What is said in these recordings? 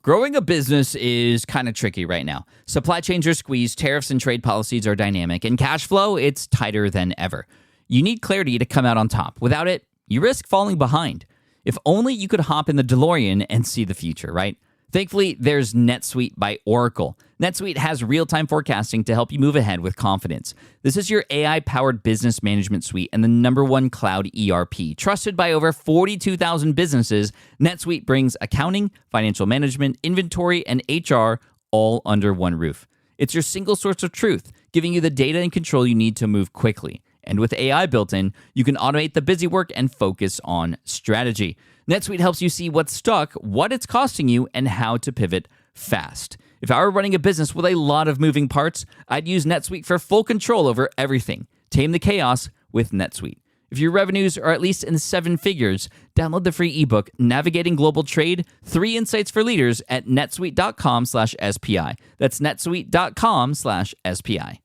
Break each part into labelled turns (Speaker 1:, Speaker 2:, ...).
Speaker 1: Growing a business is kind of tricky right now. Supply chains are squeezed, tariffs and trade policies are dynamic, and cash flow, it's tighter than ever. You need clarity to come out on top. Without it, you risk falling behind. If only you could hop in the DeLorean and see the future, right? Thankfully, there's NetSuite by Oracle. NetSuite has real-time forecasting to help you move ahead with confidence. This is your AI-powered business management suite and the #1 cloud ERP. Trusted by over 42,000 businesses, NetSuite brings accounting, financial management, inventory, and HR all under one roof. It's your single source of truth, giving you the data and control you need to move quickly. And with AI built in, you can automate the busy work and focus on strategy. NetSuite helps you see what's stuck, what it's costing you, and how to pivot fast. If I were running a business with a lot of moving parts, I'd use NetSuite for full control over everything. Tame the chaos with NetSuite. If your revenues are at least in 7 figures, download the free ebook, Navigating Global Trade, 3 Insights for Leaders at netsuite.com/SPI. That's netsuite.com/SPI.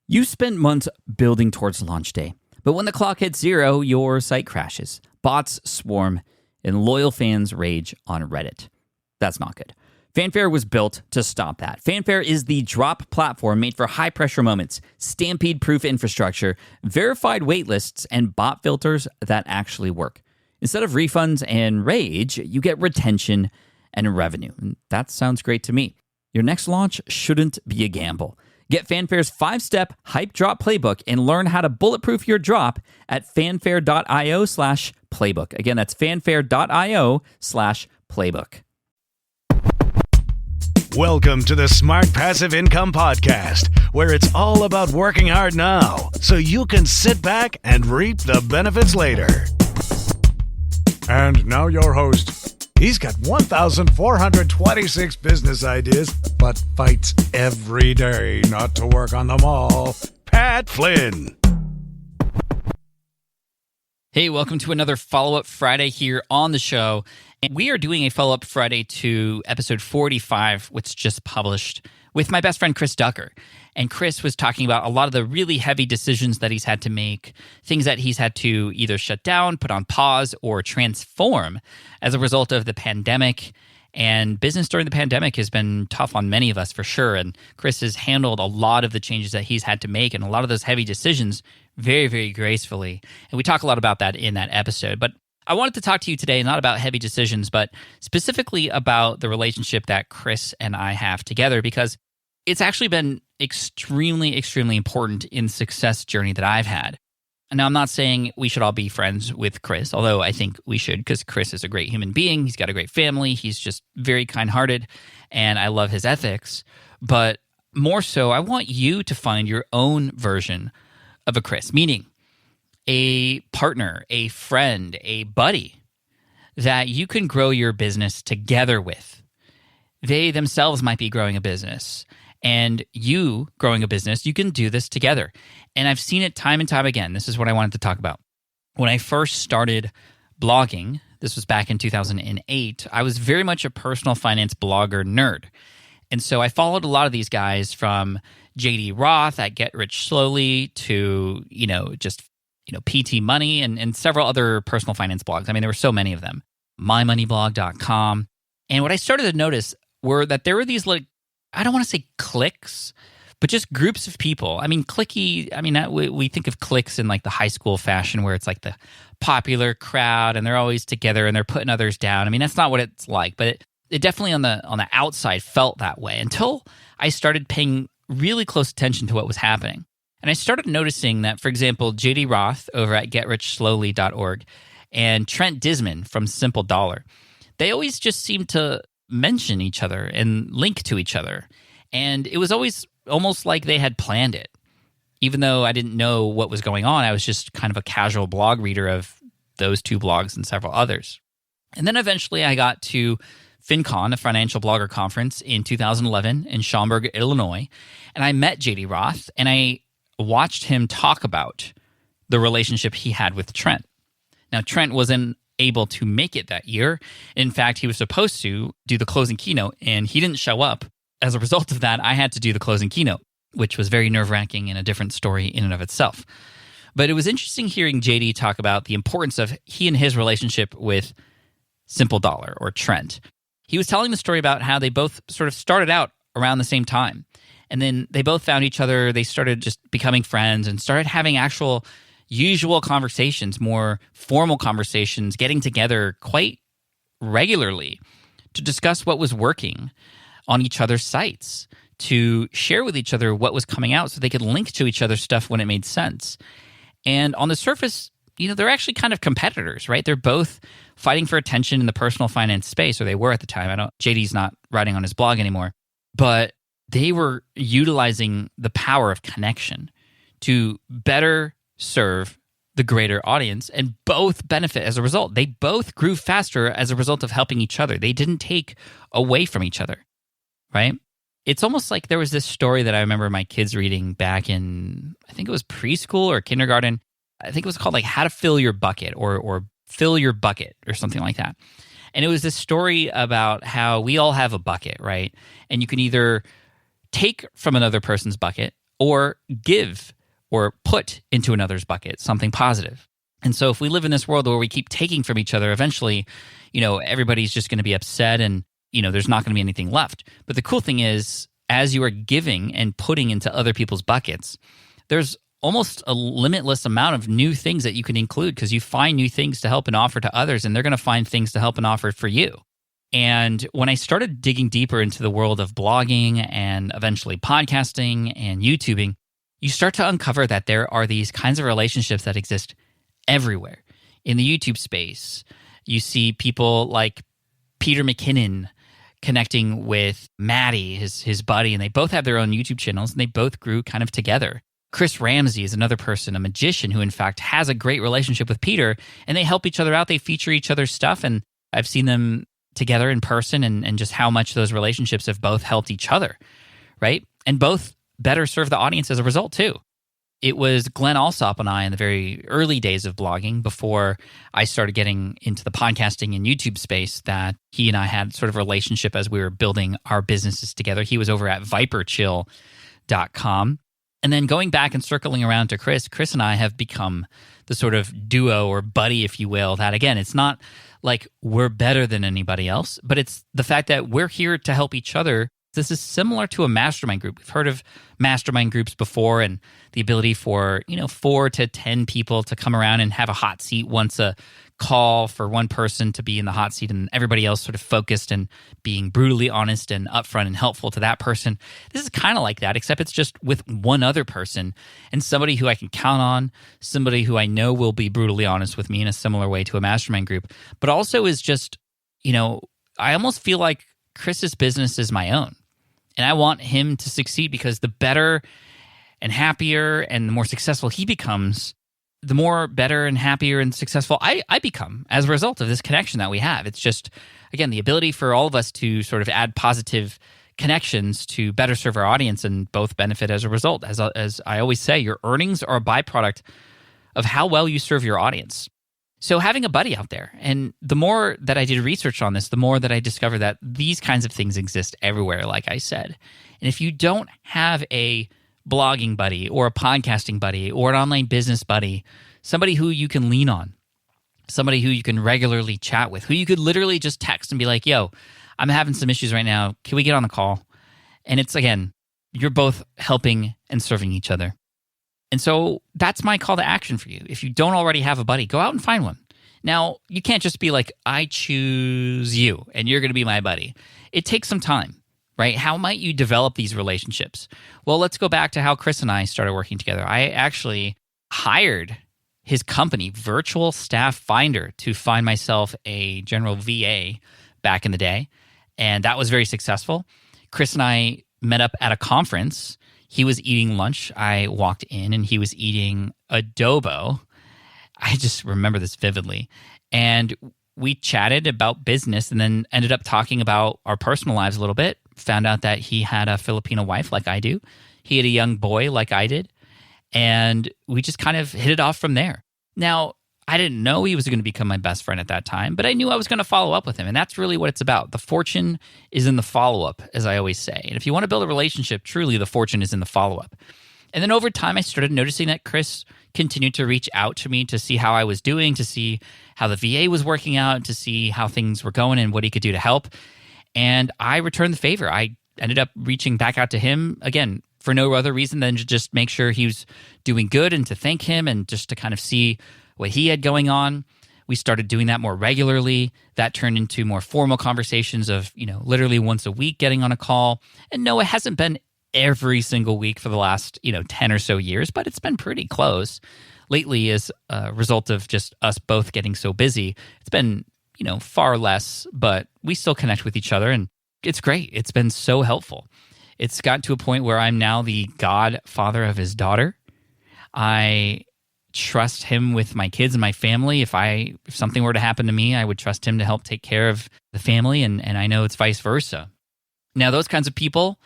Speaker 1: You spent months building towards launch day, but when the clock hits 0, your site crashes. Bots swarm, and loyal fans rage on Reddit. That's not good. Fanfare was built to stop that. Fanfare is the drop platform made for high-pressure moments, stampede-proof infrastructure, verified waitlists, and bot filters that actually work. Instead of refunds and rage, you get retention and revenue. And that sounds great to me. Your next launch shouldn't be a gamble. Get Fanfare's 5-step hype drop playbook and learn how to bulletproof your drop at fanfare.io/playbook. Again, that's fanfare.io/playbook.
Speaker 2: Welcome to the Smart Passive Income Podcast, where it's all about working hard now so you can sit back and reap the benefits later. And now your host. He's got 1,426 business ideas, but fights every day not to work on them all. Pat Flynn.
Speaker 3: Hey, welcome to another Follow-Up Friday here on the show. And we are doing a follow-up Friday to episode 45, which just published, with my best friend Chris Ducker. And Chris was talking about a lot of the really heavy decisions that he's had to make, things that he's had to either shut down, put on pause, or transform as a result of the pandemic. And business during the pandemic has been tough on many of us for sure. And Chris has handled a lot of the changes that he's had to make and a lot of those heavy decisions very, very gracefully. And we talk a lot about that in that episode. But I wanted to talk to you today not about heavy decisions, but specifically about the relationship that Chris and I have together, because it's actually been extremely, extremely important in the success journey that I've had. And now I'm not saying we should all be friends with Chris, although I think we should, because Chris is a great human being. He's got a great family. He's just very kind-hearted, and I love his ethics. But more so, I want you to find your own version of a Chris, meaning a partner, a friend, a buddy that you can grow your business together with. They themselves might be growing a business, and you growing a business, you can do this together. And I've seen it time and time again. This is what I wanted to talk about. When I first started blogging, this was back in 2008, I was very much a personal finance blogger nerd. And so I followed a lot of these guys from JD Roth at Get Rich Slowly to, PT Money and several other personal finance blogs. I mean, there were so many of them. MyMoneyBlog.com. And what I started to notice were that there were these, I don't want to say cliques, but just groups of people. I mean, cliquey, we think of cliques in like the high school fashion where it's like the popular crowd and they're always together and they're putting others down. I mean, that's not what it's like, but it definitely on the outside felt that way until I started paying really close attention to what was happening. And I started noticing that, for example, JD Roth over at GetRichSlowly.org and Trent Disman from Simple Dollar, they always just seemed to mention each other and link to each other. And it was always almost like they had planned it. Even though I didn't know what was going on, I was just kind of a casual blog reader of those two blogs and several others. And then eventually I got to FinCon, a financial blogger conference in 2011 in Schaumburg, Illinois. And I met JD Roth and I watched him talk about the relationship he had with Trent. Now, Trent wasn't able to make it that year. In fact, he was supposed to do the closing keynote and he didn't show up. As a result of that, I had to do the closing keynote, which was very nerve-wracking and a different story in and of itself. But it was interesting hearing JD talk about the importance of he and his relationship with Simple Dollar or Trent. he was telling the story about how they both sort of started out around the same time. And then they both found each other. They started just becoming friends and started having actual usual conversations, more formal conversations, getting together quite regularly to discuss what was working on each other's sites, to share with each other what was coming out so they could link to each other's stuff when it made sense. And on the surface, they're actually kind of competitors, right? They're both fighting for attention in the personal finance space, or they were at the time. JD's not writing on his blog anymore, but they were utilizing the power of connection to better serve the greater audience, and both benefit as a result. They both grew faster as a result of helping each other. They didn't take away from each other, right? It's almost like there was this story that I remember my kids reading back in, I think it was preschool or kindergarten. I think it was called like How to Fill Your Bucket or Fill Your Bucket or something like that. And it was this story about how we all have a bucket, right? And you can either take from another person's bucket or give or put into another's bucket something positive. And so if we live in this world where we keep taking from each other, eventually, everybody's just going to be upset and, there's not going to be anything left. But the cool thing is, as you are giving and putting into other people's buckets, there's almost a limitless amount of new things that you can include because you find new things to help and offer to others, and they're going to find things to help and offer for you. And when I started digging deeper into the world of blogging and eventually podcasting and YouTubing, you start to uncover that there are these kinds of relationships that exist everywhere. In the YouTube space, you see people like Peter McKinnon connecting with Maddie, his buddy, and they both have their own YouTube channels, and they both grew kind of together. Chris Ramsey is another person, a magician, who in fact has a great relationship with Peter, and they help each other out. They feature each other's stuff, and I've seen them together in person and just how much those relationships have both helped each other, right? And both better serve the audience as a result too. It was Glenn Alsop and I in the very early days of blogging, before I started getting into the podcasting and YouTube space, that he and I had sort of a relationship as we were building our businesses together. He was over at viperchill.com. And then going back and circling around to Chris and I have become the sort of duo or buddy, if you will, that again, it's not like we're better than anybody else, but it's the fact that we're here to help each other. This is similar to a mastermind group. We've heard of mastermind groups before, and the ability for 4 to 10 people to come around and have a hot seat once a call for one person to be in the hot seat and everybody else sort of focused and being brutally honest and upfront and helpful to that person. This is kind of like that, except it's just with one other person and somebody who I can count on, somebody who I know will be brutally honest with me in a similar way to a mastermind group, but also is just, I almost feel like Chris's business is my own. And I want him to succeed, because the better and happier and the more successful he becomes, the more better and happier and successful I become as a result of this connection that we have. It's just, again, the ability for all of us to sort of add positive connections to better serve our audience and both benefit as a result. As I always say, your earnings are a byproduct of how well you serve your audience. So having a buddy out there, and the more that I did research on this, the more that I discovered that these kinds of things exist everywhere, like I said. And if you don't have a blogging buddy or a podcasting buddy or an online business buddy, somebody who you can lean on, somebody who you can regularly chat with, who you could literally just text and be like, yo, I'm having some issues right now. Can we get on the call? And it's, again, you're both helping and serving each other. And so that's my call to action for you. If you don't already have a buddy, go out and find one. Now, you can't just be like, I choose you and you're going to be my buddy. It takes some time, right? How might you develop these relationships? Well, let's go back to how Chris and I started working together. I actually hired his company, Virtual Staff Finder, to find myself a general VA back in the day. And that was very successful. Chris and I met up at a conference. He was eating lunch. I walked in and he was eating adobo. I just remember this vividly. And we chatted about business and then ended up talking about our personal lives a little bit. Found out that he had a Filipino wife like I do. He had a young boy like I did. And we just kind of hit it off from there. Now, I didn't know he was going to become my best friend at that time, but I knew I was going to follow up with him. And that's really what it's about. The fortune is in the follow-up, as I always say. And if you want to build a relationship, truly the fortune is in the follow-up. And then over time, I started noticing that Chris continued to reach out to me to see how I was doing, to see how the VA was working out, to see how things were going and what he could do to help. And I returned the favor. I ended up reaching back out to him again for no other reason than to just make sure he was doing good and to thank him and just to kind of see what he had going on. We started doing that more regularly. That turned into more formal conversations of, literally once a week getting on a call. And no, it hasn't been every single week for the last, 10 or so years, but it's been pretty close. Lately, as a result of just us both getting so busy, it's been, far less, but we still connect with each other and it's great. It's been so helpful. It's gotten to a point where I'm now the godfather of his daughter. I trust him with my kids and my family. If something were to happen to me, I would trust him to help take care of the family, and I know it's vice versa. Now, those kinds of people,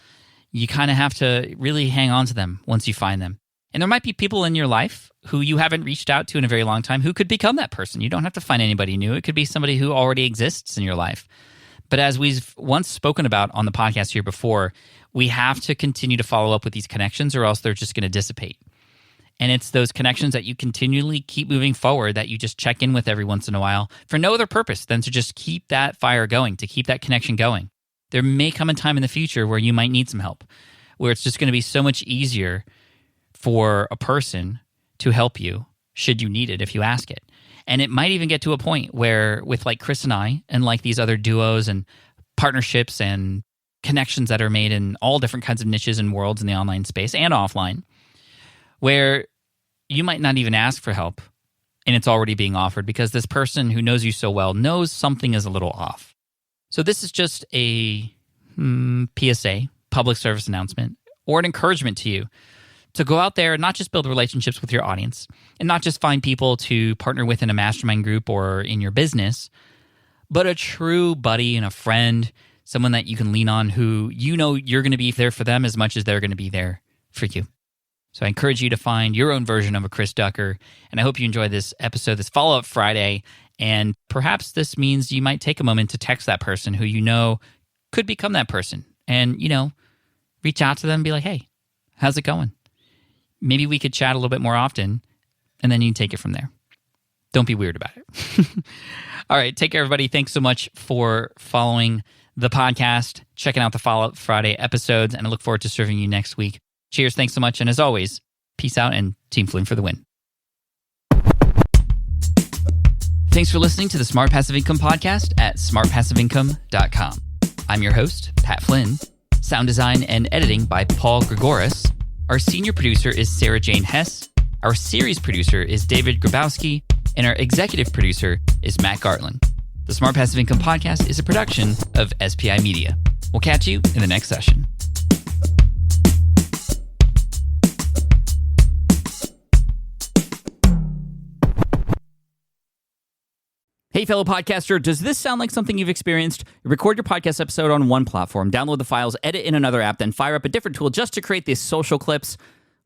Speaker 3: you kind of have to really hang on to them once you find them. And there might be people in your life who you haven't reached out to in a very long time who could become that person. You don't have to find anybody new. It could be somebody who already exists in your life. But as we've once spoken about on the podcast here before, we have to continue to follow up with these connections or else they're just going to dissipate. And it's those connections that you continually keep moving forward that you just check in with every once in a while for no other purpose than to just keep that fire going, to keep that connection going. There may come a time in the future where you might need some help, where it's just going to be so much easier for a person to help you should you need it if you ask it. And it might even get to a point where with like Chris and I and like these other duos and partnerships and connections that are made in all different kinds of niches and worlds in the online space and offline, where you might not even ask for help and it's already being offered because this person who knows you so well knows something is a little off. So this is just a PSA, public service announcement, or an encouragement to you to go out there and not just build relationships with your audience and not just find people to partner with in a mastermind group or in your business, but a true buddy and a friend, someone that you can lean on who you're going to be there for them as much as they're going to be there for you. So I encourage you to find your own version of a Chris Ducker, and I hope you enjoyed this episode, this follow-up Friday, and perhaps this means you might take a moment to text that person who you know could become that person and, reach out to them and be like, hey, how's it going? Maybe we could chat a little bit more often, and then you can take it from there. Don't be weird about it. All right, take care, everybody. Thanks so much for following the podcast, checking out the Follow-Up Friday episodes, and I look forward to serving you next week. Cheers, thanks so much, and as always, peace out and Team Flynn for the win. Thanks for listening to the Smart Passive Income Podcast at smartpassiveincome.com. I'm your host, Pat Flynn. Sound design and editing by Paul Gregoris. Our senior producer is Sarah Jane Hess. Our series producer is David Grabowski. And our executive producer is Matt Gartland. The Smart Passive Income Podcast is a production of SPI Media. We'll catch you in the next session. Hey, fellow podcaster, does this sound like something you've experienced? Record your podcast episode on one platform, download the files, edit in another app, then fire up a different tool just to create these social clips.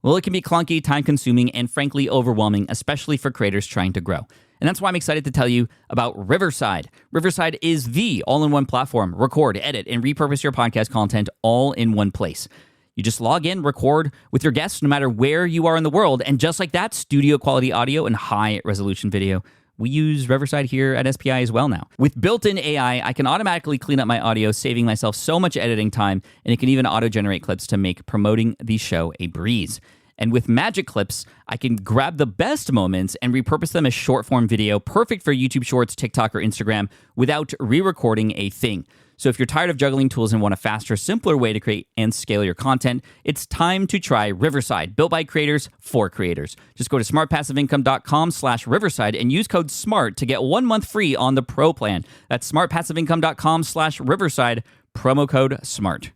Speaker 3: Well, it can be clunky, time-consuming, and frankly overwhelming, especially for creators trying to grow. And that's why I'm excited to tell you about Riverside. Riverside is the all-in-one platform. Record, edit, and repurpose your podcast content all in one place. You just log in, record with your guests no matter where you are in the world, and just like that, studio-quality audio and high-resolution video. We use Riverside here at SPI as well now. With built-in AI, I can automatically clean up my audio, saving myself so much editing time, and it can even auto-generate clips to make promoting the show a breeze. And with Magic Clips, I can grab the best moments and repurpose them as short-form video, perfect for YouTube Shorts, TikTok, or Instagram, without re-recording a thing. So if you're tired of juggling tools and want a faster, simpler way to create and scale your content, it's time to try Riverside, built by creators for creators. Just go to smartpassiveincome.com/Riverside and use code SMART to get 1 month free on the Pro plan. That's smartpassiveincome.com/Riverside, promo code SMART.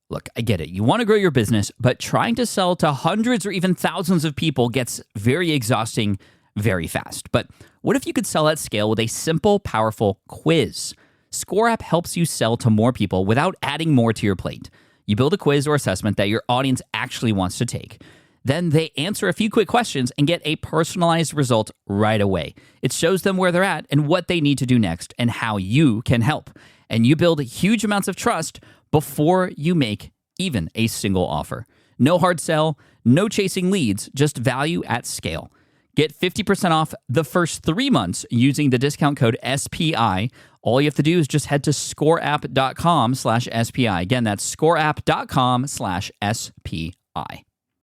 Speaker 3: Look, I get it. You want to grow your business, but trying to sell to hundreds or even thousands of people gets very exhausting very fast. But what if you could sell at scale with a simple, powerful quiz? Score App helps you sell to more people without adding more to your plate. You build a quiz or assessment that your audience actually wants to take. Then they answer a few quick questions and get a personalized result right away. It shows them where they're at and what they need to do next and how you can help. And you build huge amounts of trust before you make even a single offer. No hard sell, no chasing leads, just value at scale.
Speaker 1: Get 50% off the first 3 months using the discount code SPI. All you have to do is just head to scoreapp.com/SPI. Again, that's scoreapp.com/SPI.